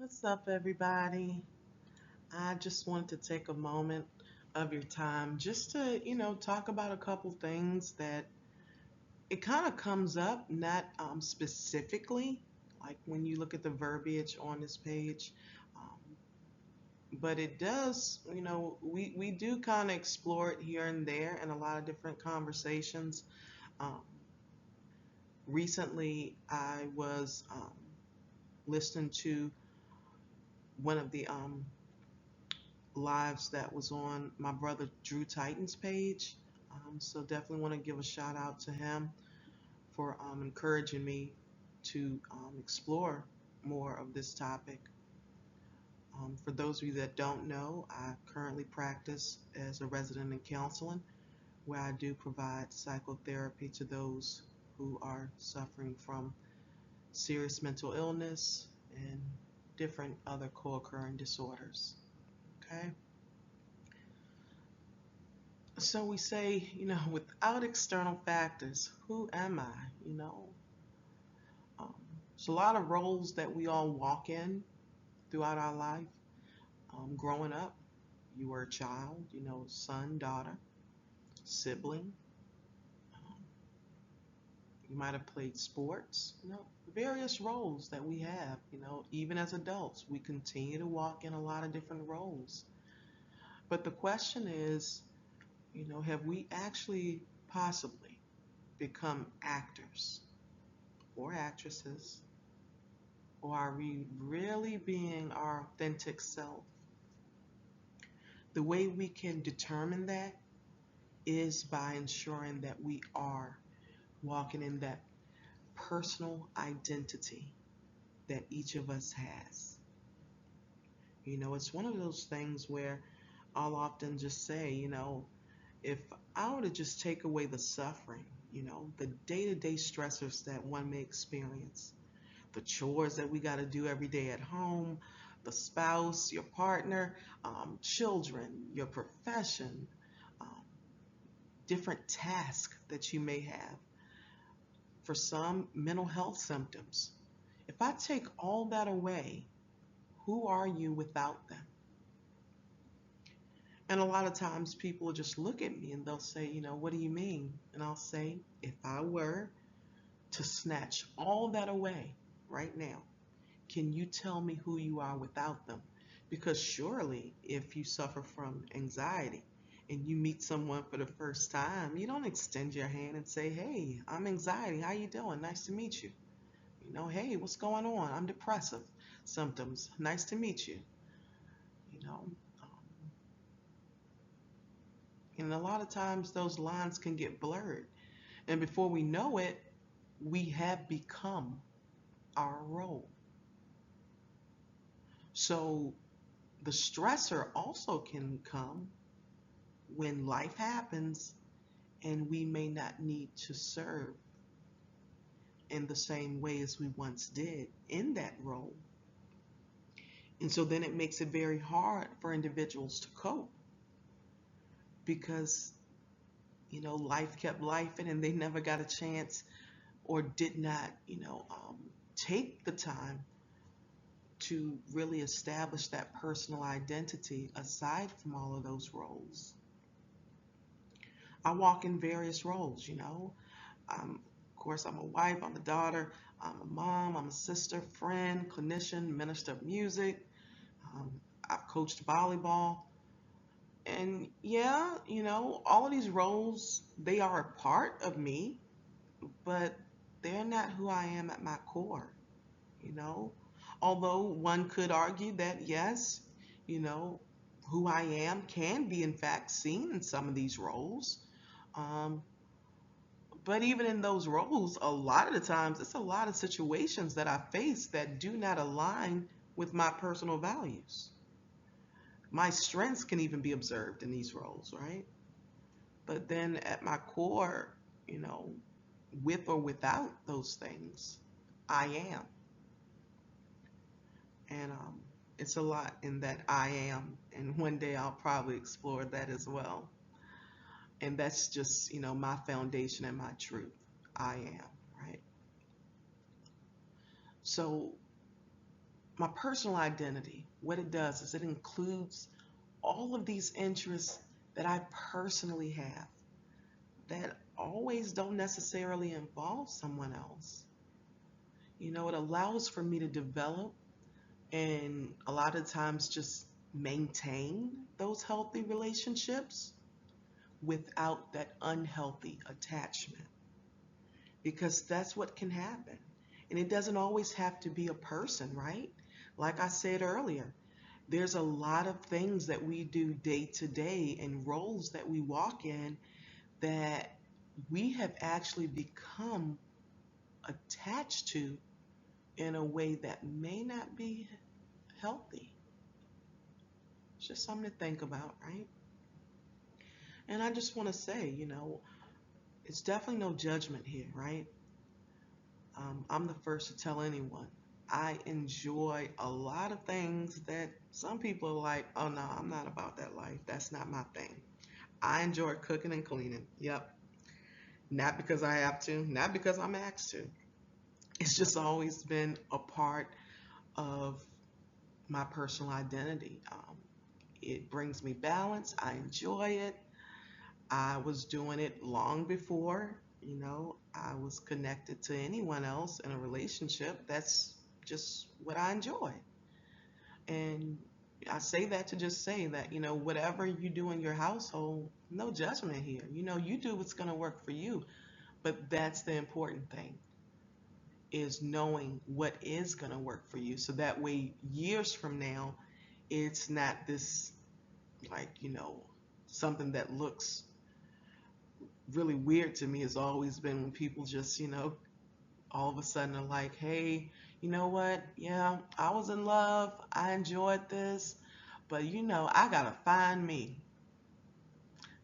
What's up, everybody? I just wanted to take a moment of your time just to, talk about a couple things that it kind of comes up, not specifically, like when you look at the verbiage on this page, um, but it does, we do kind of explore it here and there in a lot of different conversations. Um, Recently, I was listening to one of the lives that was on my brother Drew Titan's page. So definitely want to give a shout out to him for encouraging me to explore more of this topic. For those of you that don't know, I currently practice as a resident in counseling, where I do provide psychotherapy to those who are suffering from serious mental illness and different other co-occurring disorders. Okay. So we say, without external factors, who am I? You know, um, there's a lot of roles that we all walk in throughout our life. Growing up, you were a child, son, daughter, sibling. Um, you might have played sports, various roles that we have, even as adults, we continue to walk in a lot of different roles. But the question is, have we actually possibly become actors or actresses, or are we really being our authentic self? The way we can determine that is by ensuring that we are walking in that personal identity that each of us has. It's one of those things where I'll often just say, if I were to just take away the suffering, the day to day stressors that one may experience, the chores that we got to do every day at home, the spouse, your partner, children, your profession, um, different tasks that you may have. For some, mental health symptoms. If I take all that away, who are you without them? And a lot of times people just look at me and they'll say, what do you mean? And I'll say, if I were to snatch all that away right now, can you tell me who you are without them? Because surely, if you suffer from anxiety and you meet someone for the first time, you don't extend your hand and say, "Hey, I'm anxiety. How you doing? Nice to meet you." "Hey, what's going on? I'm depressive symptoms. Nice to meet you." You know, um, and a lot of times those lines can get blurred, and before we know it, we have become our role. So the stressor also can come when life happens and we may not need to serve in the same way as we once did in that role. And so then it makes it very hard for individuals to cope because, life kept life and they never got a chance or did not, take the time to really establish that personal identity aside from all of those roles. I walk in various roles, of course, I'm a wife, I'm a daughter, I'm a mom, I'm a sister, friend, clinician, minister of music. Um, I've coached volleyball. And yeah, all of these roles, they are a part of me, but they're not who I am at my core, you know. Although one could argue that yes, you know, who I am can be in fact seen in some of these roles. Um, But even in those roles, a lot of the times, it's a lot of situations that I face that do not align with my personal values. My strengths can even be observed in these roles, right? But then at my core, you know, with or without those things, I am. And it's a lot in that I am. And one day I'll probably explore that as well. And that's just, my foundation and my truth. I am, right? So my personal identity, what it does is it includes all of these interests that I personally have that always don't necessarily involve someone else. It allows for me to develop and a lot of times just maintain those healthy relationships without that unhealthy attachment because that's what can happen. And it doesn't always have to be a person, right? Like I said earlier, there's a lot of things that we do day to day and roles that we walk in that we have actually become attached to in a way that may not be healthy. It's just something to think about, right? And I just want to say, it's definitely no judgment here, right? I'm the first to tell anyone. I enjoy a lot of things that some people are like, oh no, I'm not about that life. That's not my thing. I enjoy cooking and cleaning. Yep. Not because I have to, not because I'm asked to. It's just always been a part of my personal identity. It brings me balance. I enjoy it. I was doing it long before, I was connected to anyone else in a relationship. That's just what I enjoy. And I say that to just say that, whatever you do in your household, no judgment here. You do what's going to work for you. But that's the important thing is knowing what is going to work for you. So that way, years from now, it's not this like, something that looks really weird to me has always been when people just, all of a sudden are like, hey, you know what? Yeah, I was in love. I enjoyed this. But, I got to find me.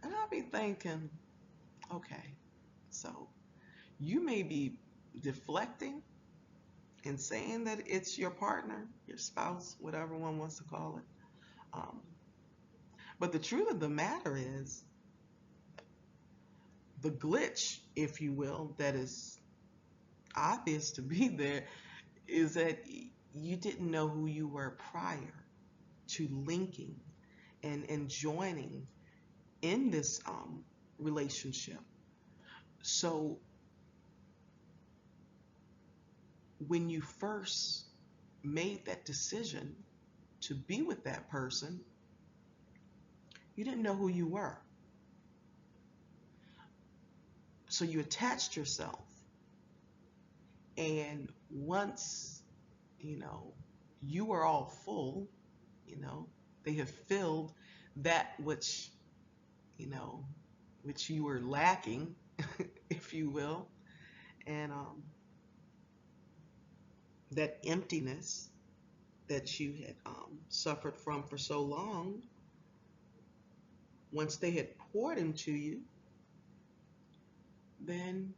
And I'll be thinking, okay, so you may be deflecting and saying that it's your partner, your spouse, whatever one wants to call it. Um, but the truth of the matter is, the glitch, if you will, that is obvious to be there is that you didn't know who you were prior to linking and joining in this relationship. So when you first made that decision to be with that person, you didn't know who you were. So you attached yourself. And once, you were all full, they have filled that you know, which you were lacking, if you will, and that emptiness that you had suffered from for so long, once they had poured into you, then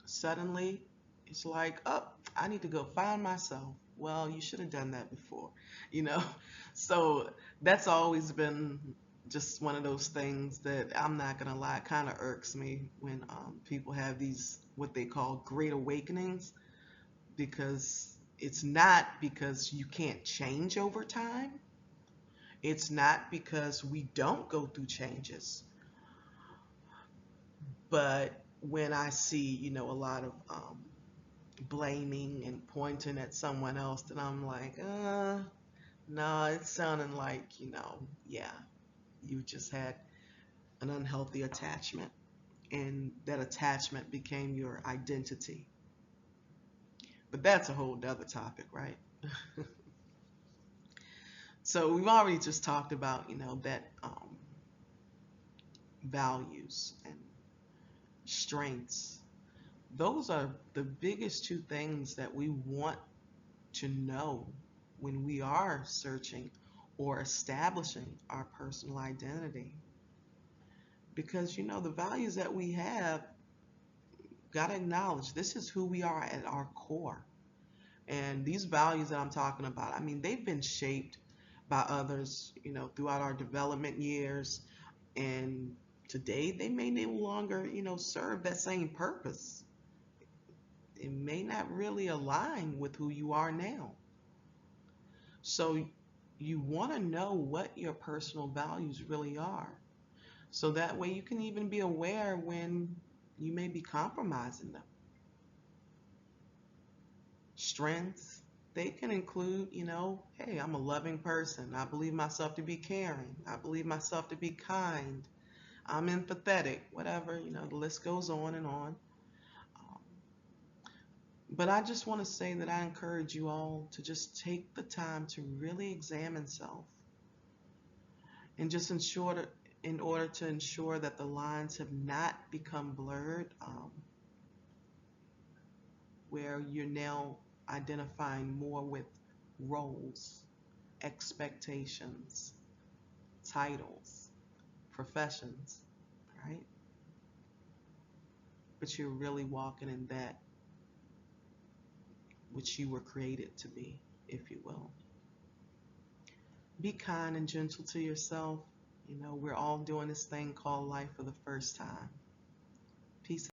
suddenly it's like, oh, I need to go find myself. Well, you should have done that before, you know? So that's always been just one of those things that I'm not gonna lie, kind of irks me when people have these what they call great awakenings, because it's not because you can't change over time. It's not because we don't go through changes. But when I see, a lot of blaming and pointing at someone else, then I'm like, no, it's sounding like, yeah, you just had an unhealthy attachment, and that attachment became your identity. But that's a whole other topic, right? So we've already just talked about, that values and strengths. Those are the biggest two things that we want to know when we are searching or establishing our personal identity. Because, the values that we have, got to acknowledge this is who we are at our core. And these values that I'm talking about, I mean, they've been shaped by others, throughout our development years. And today they may no longer, serve that same purpose. It may not really align with who you are now. So you want to know what your personal values really are. So that way you can even be aware when you may be compromising them. Strengths, they can include, hey, I'm a loving person. I believe myself to be caring. I believe myself to be kind. I'm empathetic, whatever, the list goes on and on. Um, but I just want to say that I encourage you all to just take the time to really examine self and just in order to ensure that the lines have not become blurred, where you're now identifying more with roles, expectations, titles, professions, right? But you're really walking in that which you were created to be, if you will. Be kind and gentle to yourself. We're all doing this thing called life for the first time. Peace.